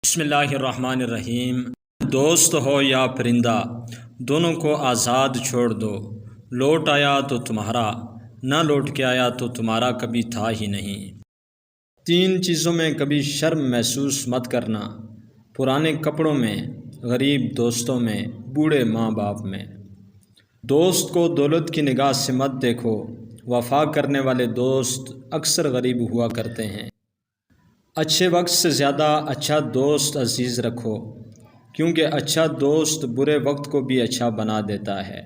بسم اللہ الرحمن الرحیم۔ دوست ہو یا پرندہ، دونوں کو آزاد چھوڑ دو۔ لوٹ آیا تو تمہارا، نہ لوٹ کے آیا تو تمہارا کبھی تھا ہی نہیں۔ 3 چیزوں میں کبھی شرم محسوس مت کرنا: پرانے کپڑوں میں، غریب دوستوں میں، بوڑھے ماں باپ میں۔ دوست کو دولت کی نگاہ سے مت دیکھو، وفا کرنے والے دوست اکثر غریب ہوا کرتے ہیں۔ اچھے وقت سے زیادہ اچھا دوست عزیز رکھو، کیونکہ اچھا دوست برے وقت کو بھی اچھا بنا دیتا ہے۔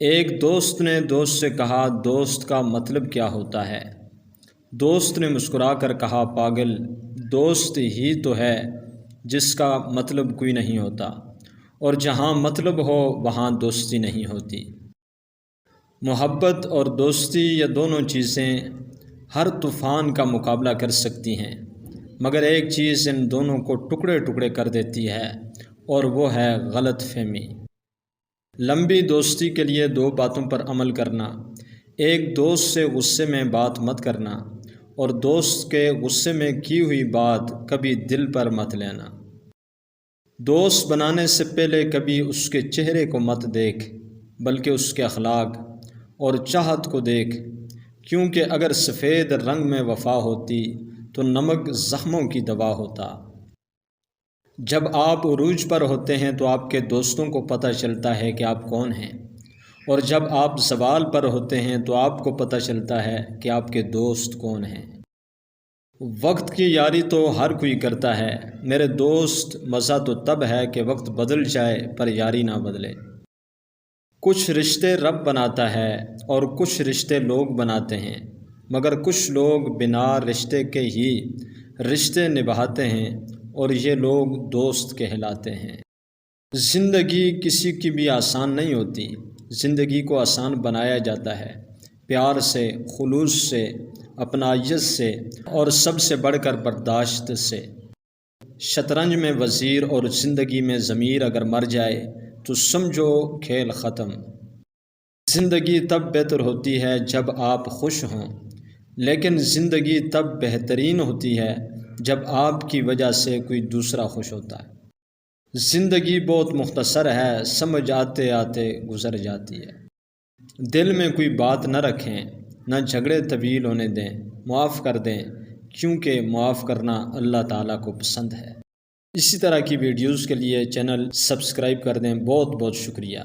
ایک دوست نے دوست سے کہا، دوست کا مطلب کیا ہوتا ہے؟ دوست نے مسکرا کر کہا، پاگل، دوست ہی تو ہے جس کا مطلب کوئی نہیں ہوتا، اور جہاں مطلب ہو وہاں دوستی نہیں ہوتی۔ محبت اور دوستی، یہ دونوں چیزیں ہر طوفان کا مقابلہ کر سکتی ہیں، مگر ایک چیز ان دونوں کو ٹکڑے ٹکڑے کر دیتی ہے، اور وہ ہے غلط فہمی۔ لمبی دوستی کے لیے 2 باتوں پر عمل کرنا: ایک دوست سے غصے میں بات مت کرنا، اور دوست کے غصے میں کی ہوئی بات کبھی دل پر مت لینا۔ دوست بنانے سے پہلے کبھی اس کے چہرے کو مت دیکھ، بلکہ اس کے اخلاق اور چاہت کو دیکھ، کیونکہ اگر سفید رنگ میں وفا ہوتی تو نمک زخموں کی دوا ہوتا۔ جب آپ عروج پر ہوتے ہیں تو آپ کے دوستوں کو پتہ چلتا ہے کہ آپ کون ہیں، اور جب آپ زوال پر ہوتے ہیں تو آپ کو پتہ چلتا ہے کہ آپ کے دوست کون ہیں۔ وقت کی یاری تو ہر کوئی کرتا ہے میرے دوست، مزہ تو تب ہے کہ وقت بدل جائے پر یاری نہ بدلے۔ کچھ رشتے رب بناتا ہے اور کچھ رشتے لوگ بناتے ہیں، مگر کچھ لوگ بنا رشتے کے ہی رشتے نبھاتے ہیں، اور یہ لوگ دوست کہلاتے ہیں۔ زندگی کسی کی بھی آسان نہیں ہوتی، زندگی کو آسان بنایا جاتا ہے پیار سے، خلوص سے، اپنائیت سے، اور سب سے بڑھ کر برداشت سے۔ شطرنج میں وزیر اور زندگی میں ضمیر اگر مر جائے تو سمجھو کھیل ختم۔ زندگی تب بہتر ہوتی ہے جب آپ خوش ہوں، لیکن زندگی تب بہترین ہوتی ہے جب آپ کی وجہ سے کوئی دوسرا خوش ہوتا ہے۔ زندگی بہت مختصر ہے، سمجھ آتے آتے گزر جاتی ہے۔ دل میں کوئی بات نہ رکھیں، نہ جھگڑے طویل ہونے دیں، معاف کر دیں، کیونکہ معاف کرنا اللہ تعالیٰ کو پسند ہے۔ اسی طرح کی ویڈیوز کے لیے چینل سبسکرائب کر دیں۔ بہت بہت شکریہ۔